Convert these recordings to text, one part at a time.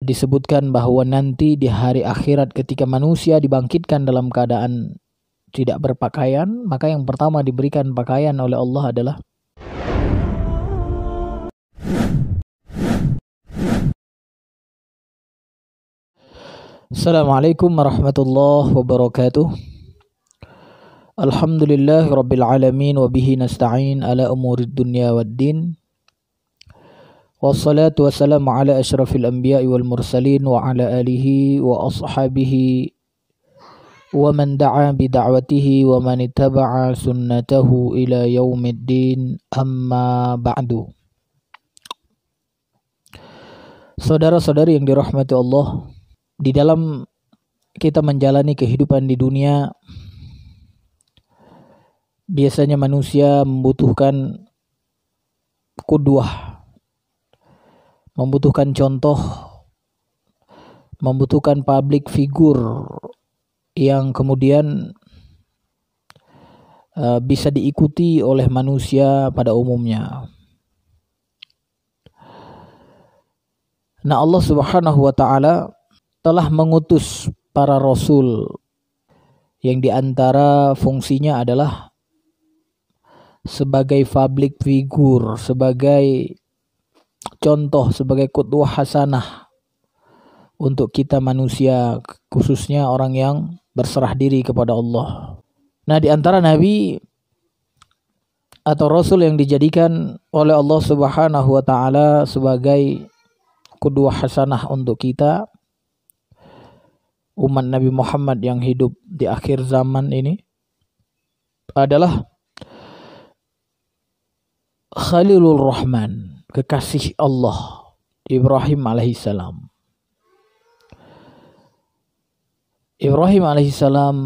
disebutkan bahwa nanti di hari akhirat ketika manusia dibangkitkan dalam keadaan tidak berpakaian, maka yang pertama diberikan pakaian oleh Allah adalah Assalamualaikum warahmatullahi wabarakatuh. Alhamdulillah rabbil alamin wa bihi nasta'in ala umurid dunya waddin. Wassalatu wassalamu ala asyrafil anbiya'i wal mursalin wa ala alihi wa ashabihi wa man da'a bi da'watihi wa man ittaba'a sunnatahu ila yaumiddin, amma ba'du. Saudara-saudari yang dirahmati Allah, di dalam kita menjalani kehidupan di dunia, biasanya manusia membutuhkan qudwah, membutuhkan contoh, membutuhkan public figure yang kemudian bisa diikuti oleh manusia pada umumnya. Nah, Allah Subhanahu wa taala telah mengutus para rasul yang diantara fungsinya adalah sebagai public figure, sebagai contoh, sebagai qudwah hasanah untuk kita manusia, khususnya orang yang berserah diri kepada Allah. Nah, di antara nabi atau rasul yang dijadikan oleh Allah Subhanahu wa taala sebagai qudwah hasanah untuk kita, umat Nabi Muhammad yang hidup di akhir zaman ini, adalah Khalilur Rahman, kekasih Allah, Ibrahim alaihissalam. Ibrahim alaihissalam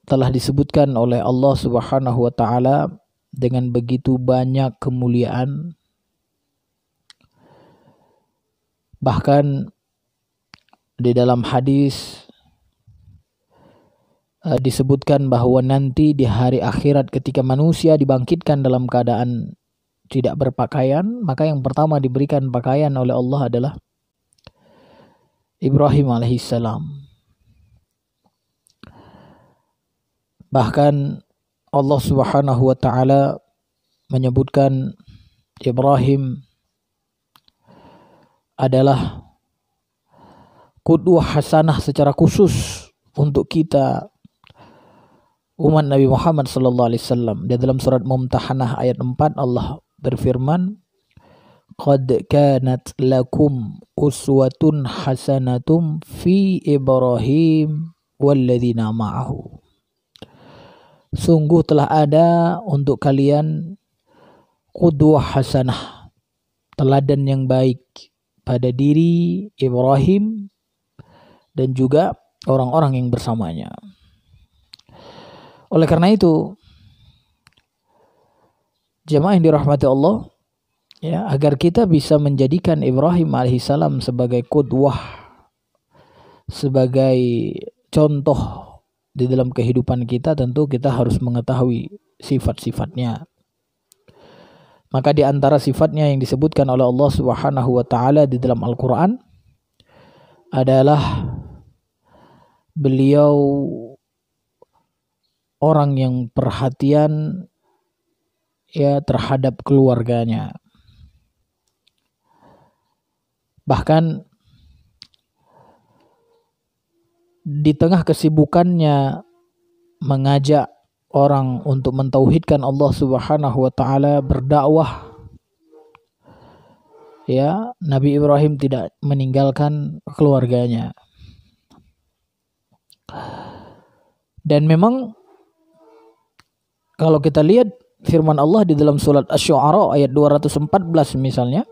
telah disebutkan oleh Allah Subhanahu wa taala dengan begitu banyak kemuliaan. Bahkan di dalam hadis disebutkan bahwa nanti di hari akhirat ketika manusia dibangkitkan dalam keadaan tidak berpakaian, maka yang pertama diberikan pakaian oleh Allah adalah Ibrahim alaihissalam. Bahkan Allah Subhanahu wa taala menyebutkan Ibrahim adalah qudwah hasanah secara khusus untuk kita umat Nabi Muhammad sallallahu alaihi wasallam. Di dalam surat Mumtahanah ayat 4 Allah berfirman, "Qad kanat lakum uswatun hasanatum fi Ibrahim walladzina ma'ahu." Sungguh telah ada untuk kalian qudwah hasanah, teladan yang baik pada diri Ibrahim dan juga orang-orang yang bersamanya. Oleh karena itu, jemaah yang dirahmati Allah, ya, agar kita bisa menjadikan Ibrahim alaihissalam sebagai qudwah, sebagai contoh di dalam kehidupan kita, tentu kita harus mengetahui sifat-sifatnya. Maka di antara sifatnya yang disebutkan oleh Allah Subhanahu wa taala di dalam Al-Qur'an adalah beliau orang yang perhatian, ya, terhadap keluarganya. Bahkan di tengah kesibukannya mengajak orang untuk mentauhidkan Allah Subhanahu wa taala, berdakwah, ya, Nabi Ibrahim tidak meninggalkan keluarganya. Dan memang kalau kita lihat firman Allah di dalam surat Asy-Syu'ara ayat 214 misalnya,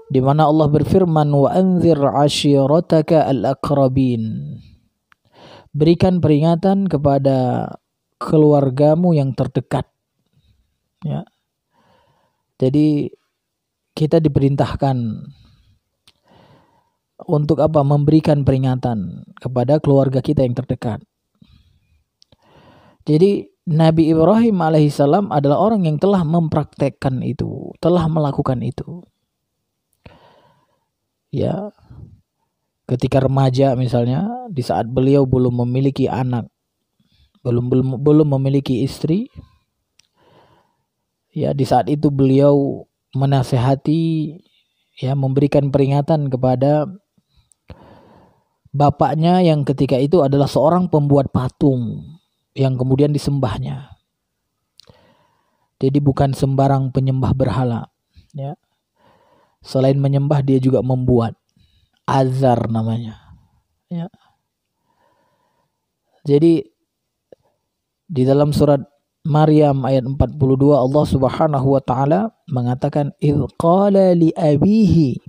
di mana Allah berfirman, wa anzir ashirataka al-aqrabin, berikan peringatan kepada keluargamu yang terdekat, ya. Jadi kita diperintahkan untuk apa? Memberikan peringatan kepada keluarga kita yang terdekat. Jadi Nabi Ibrahim alaihissalam adalah orang yang telah mempraktekkan itu, telah melakukan itu. ya, ketika remaja misalnya, di saat beliau belum memiliki anak, belum memiliki istri, ya di saat itu beliau menasehati, ya memberikan peringatan kepada bapaknya yang ketika itu adalah seorang pembuat patung yang kemudian disembahnya. Jadi bukan sembarang penyembah berhala, ya. Selain menyembah dia juga membuat, azar namanya, ya. Jadi di dalam surat Maryam ayat 42 Allah Subhanahu wa taala mengatakan idz qala li abihi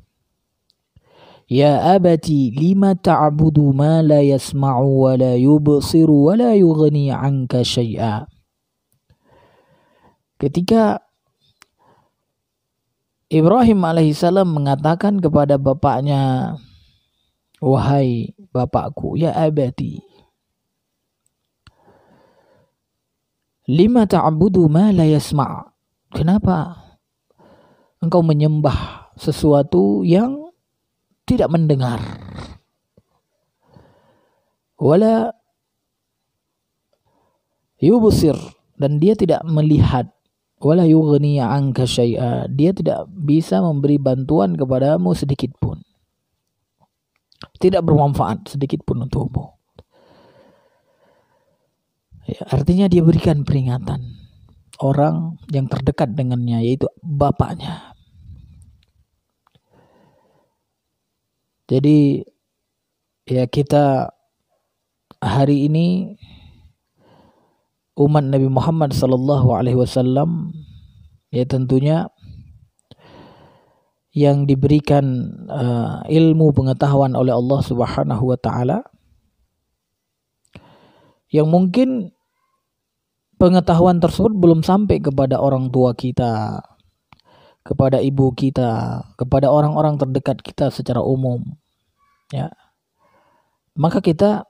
ya abati lima ta'budu ma la yasma'u wa la yubsiru wa la yughni 'anka syai'a. Ketika Ibrahim alaihissalam mengatakan kepada bapaknya, wahai bapakku, ya abati, lima ta'budu ma la yasma'. Kenapa engkau menyembah sesuatu yang tidak mendengar? Wala yubsir, dan dia tidak melihat. Wala yughni 'anka syai'a, dia tidak bisa memberi bantuan kepadamu sedikit pun. Tidak bermanfaat sedikit pun untukmu. Ya, artinya dia berikan peringatan orang yang terdekat dengannya, yaitu bapaknya. Jadi ya kita hari ini umat Nabi Muhammad sallallahu alaihi wasallam, ya tentunya yang diberikan ilmu pengetahuan oleh Allah Subhanahu wa taala, yang mungkin pengetahuan tersebut belum sampai kepada orang tua kita, kepada ibu kita, kepada orang-orang terdekat kita secara umum, ya. Maka kita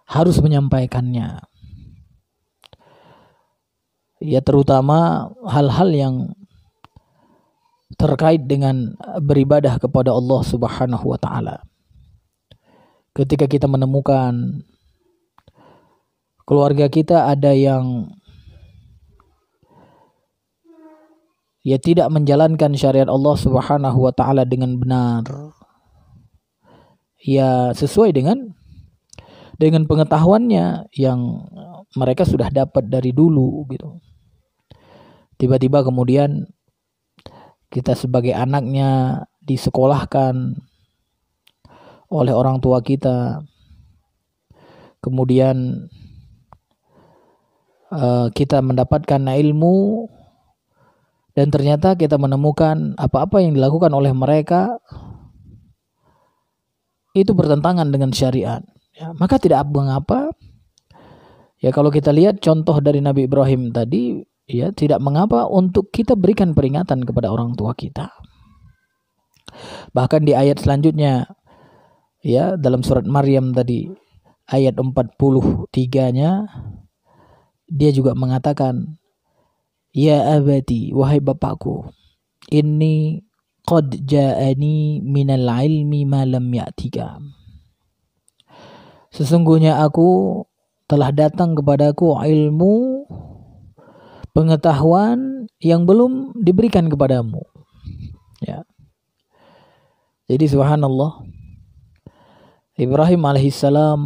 harus menyampaikannya. Ya terutama hal-hal yang terkait dengan beribadah kepada Allah Subhanahu wa taala. Ketika kita menemukan keluarga kita ada yang ya tidak menjalankan syariat Allah Subhanahu wa taala dengan benar, ya sesuai dengan pengetahuannya yang mereka sudah dapat dari dulu gitu. Tiba-tiba kemudian kita sebagai anaknya disekolahkan oleh orang tua kita, kemudian kita mendapatkan ilmu, dan ternyata kita menemukan apa-apa yang dilakukan oleh mereka itu bertentangan dengan syariat, ya, maka tidak mengapa. Ya kalau kita lihat contoh dari Nabi Ibrahim tadi, ya tidak mengapa untuk kita berikan peringatan kepada orang tua kita. Bahkan di ayat selanjutnya, ya dalam surat Maryam tadi ayat 43-nya, dia juga mengatakan, ya abati, wahai bapakku, inni qad ja'ani minal ilmi ma lam ya'tika. Sesungguhnya aku telah datang kepadaku ilmu pengetahuan yang belum diberikan kepadamu, ya. Jadi subhanallah, Ibrahim alaihissalam,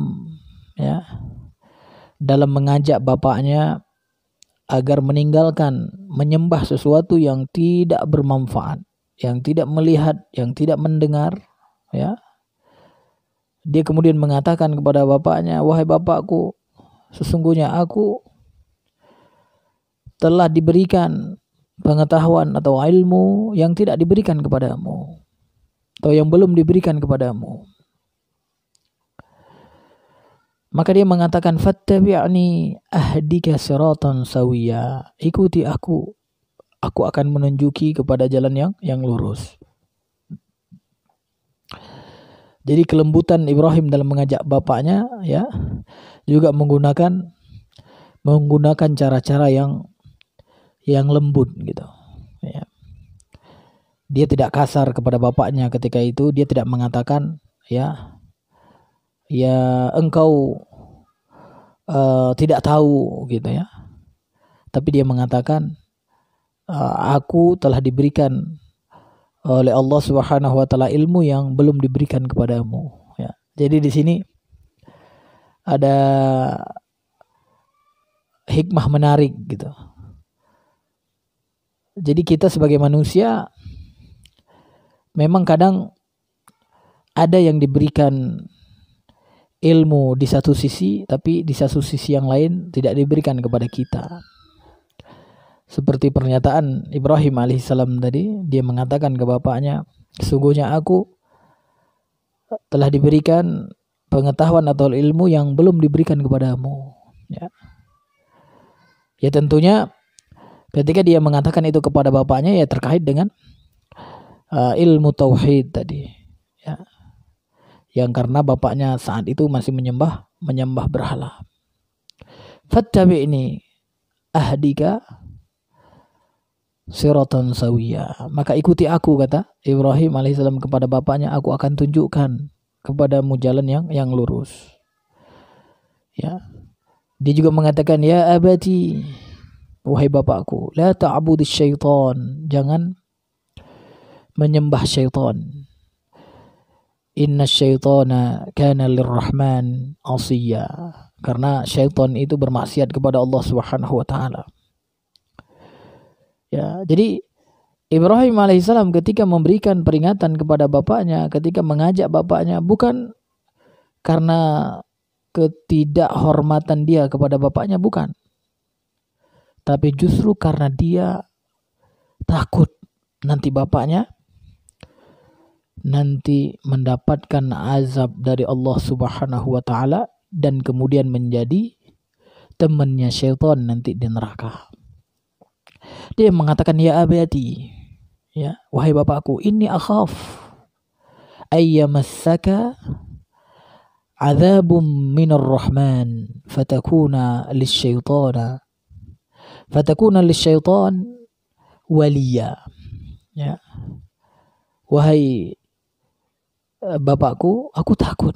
ya, dalam mengajak bapaknya agar meninggalkan menyembah sesuatu yang tidak bermanfaat, yang tidak melihat, yang tidak mendengar, ya. Dia kemudian mengatakan kepada bapaknya, wahai bapakku, sesungguhnya aku telah diberikan pengetahuan atau ilmu yang tidak diberikan kepadamu, atau yang belum diberikan kepadamu. Maka dia mengatakan, fattabi'ni ahdika siratan sawiya, ikuti aku akan menunjuki kepada jalan yang lurus. Jadi kelembutan Ibrahim dalam mengajak bapaknya, ya, juga menggunakan cara-cara yang lembut gitu, ya. dia tidak kasar kepada bapaknya ketika itu. Dia tidak mengatakan ya engkau tidak tahu gitu ya. Tapi dia mengatakan aku telah diberikan oleh Allah Subhanahu wa taala ilmu yang belum diberikan kepadamu ya. Jadi di sini ada hikmah menarik gitu. Jadi kita sebagai manusia memang kadang ada yang diberikan ilmu di satu sisi, tapi di satu sisi yang lain tidak diberikan kepada kita. Seperti pernyataan Ibrahim alaihissalam tadi, dia mengatakan ke bapaknya, sesungguhnya aku telah diberikan pengetahuan atau ilmu yang belum diberikan kepadamu. Ya tentunya ketika dia mengatakan itu kepada bapaknya ya terkait dengan ilmu tauhid tadi. Ya. Yang karena bapaknya saat itu masih menyembah berhala. Fattabi'ni ahdika siratan sawiyya. Maka ikuti aku, kata Ibrahim alaihissalam kepada bapaknya, aku akan tunjukkan kepadamu jalan yang lurus. Ya. Dia juga mengatakan, ya abati, wahai bapakku, la ta'budis syaitan, jangan menyembah syaitan. Inna syaitana kana lirrahman asiyya. Karena syaitan itu bermaksiat kepada Allah Subhanahu wa taala. Ya, jadi Ibrahim alaihissalam ketika memberikan peringatan kepada bapaknya, ketika mengajak bapaknya, bukan karena ketidakhormatan dia kepada bapaknya, bukan. Tapi justru karena dia takut nanti bapaknya nanti mendapatkan azab dari Allah Subhanahu wa taala dan kemudian menjadi temannya syaitan nanti di neraka. Dia mengatakan, ya abadi, ya wahai bapakku, inni akhaf ayyamassaka azabum minar rahman fatakuna lisyaitan waliya. Ya, wahai bapakku, aku takut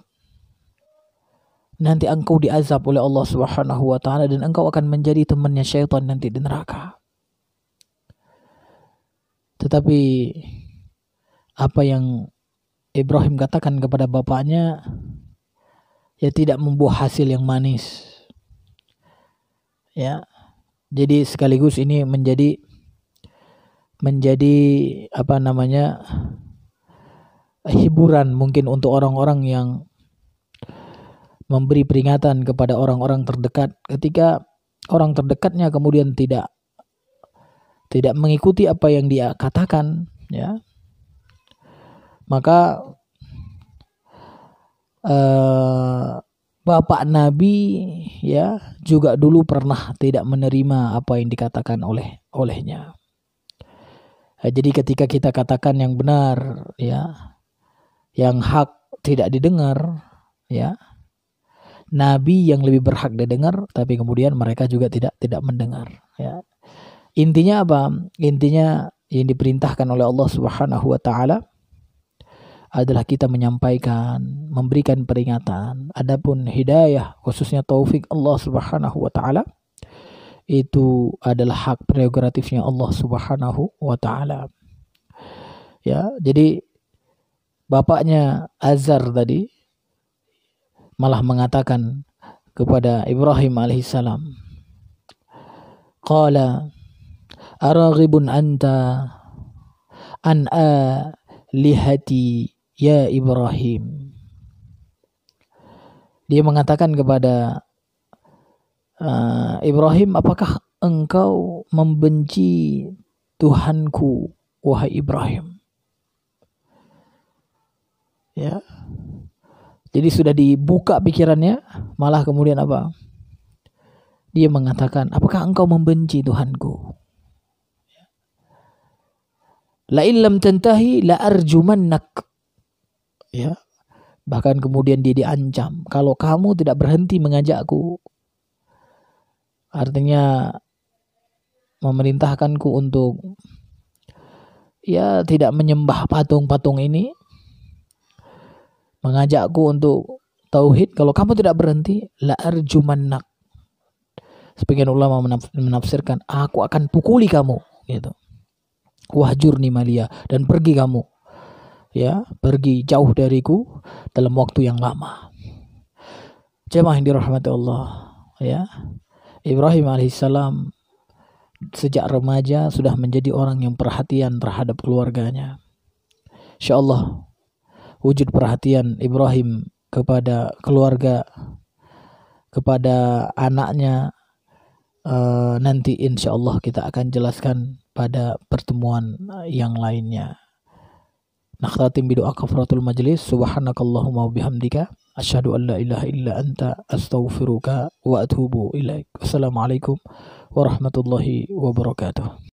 nanti engkau diazab oleh Allah Subhanahu wa taala dan engkau akan menjadi temannya syaitan nanti di neraka. Tetapi apa yang Ibrahim katakan kepada bapaknya ya tidak membuah hasil yang manis. Ya. Jadi sekaligus ini menjadi hiburan mungkin untuk orang-orang yang memberi peringatan kepada orang-orang terdekat, ketika orang terdekatnya kemudian tidak mengikuti apa yang dia katakan, ya, maka bapak Nabi ya juga dulu pernah tidak menerima apa yang dikatakan olehnya. Jadi ketika kita katakan yang benar, ya, yang hak tidak didengar, ya, Nabi yang lebih berhak didengar, tapi kemudian mereka juga tidak mendengar. Ya. Intinya apa? Intinya yang diperintahkan oleh Allah Subhanahu wa taala adalah kita menyampaikan, memberikan peringatan. Adapun hidayah, khususnya taufik Allah Subhanahu wa taala, itu adalah hak prerogatifnya Allah Subhanahu wa taala. Ya, jadi bapaknya Azar tadi malah mengatakan kepada Ibrahim alaihissalam, qala araghibun anta an alihati ya Ibrahim. Dia mengatakan kepada Ibrahim, apakah engkau membenci Tuhanku, wahai Ibrahim? Ya. Jadi sudah dibuka pikirannya, malah kemudian apa? Dia mengatakan, apakah engkau membenci Tuhanku? La illam tantahi la arjumannak. Ya. Bahkan kemudian dia diancam, kalau kamu tidak berhenti mengajakku, artinya memerintahkanku untuk ya tidak menyembah patung-patung ini, mengajakku untuk tauhid, kalau kamu tidak berhenti, la arjumannak. Sebagian ulama menafsirkan, aku akan pukuli kamu, gitu. Wahjurni malia, dan pergi kamu, ya, pergi jauh dariku dalam waktu yang lama. Jemaah yang dirahmati Allah, ya. Ibrahim alaihissalam sejak remaja sudah menjadi orang yang perhatian terhadap keluarganya. Insyaallah wujud perhatian Ibrahim kepada keluarga, kepada anaknya, nanti insyaallah kita akan jelaskan pada pertemuan yang lainnya. Nakhtatim bidoa kafaratul majlis. Subhanakallahumma wabihamdika asyhadu an la ilaha illa anta astaghfiruka wa atubu ilaik. Wassalamualaikum warahmatullahi wabarakatuh.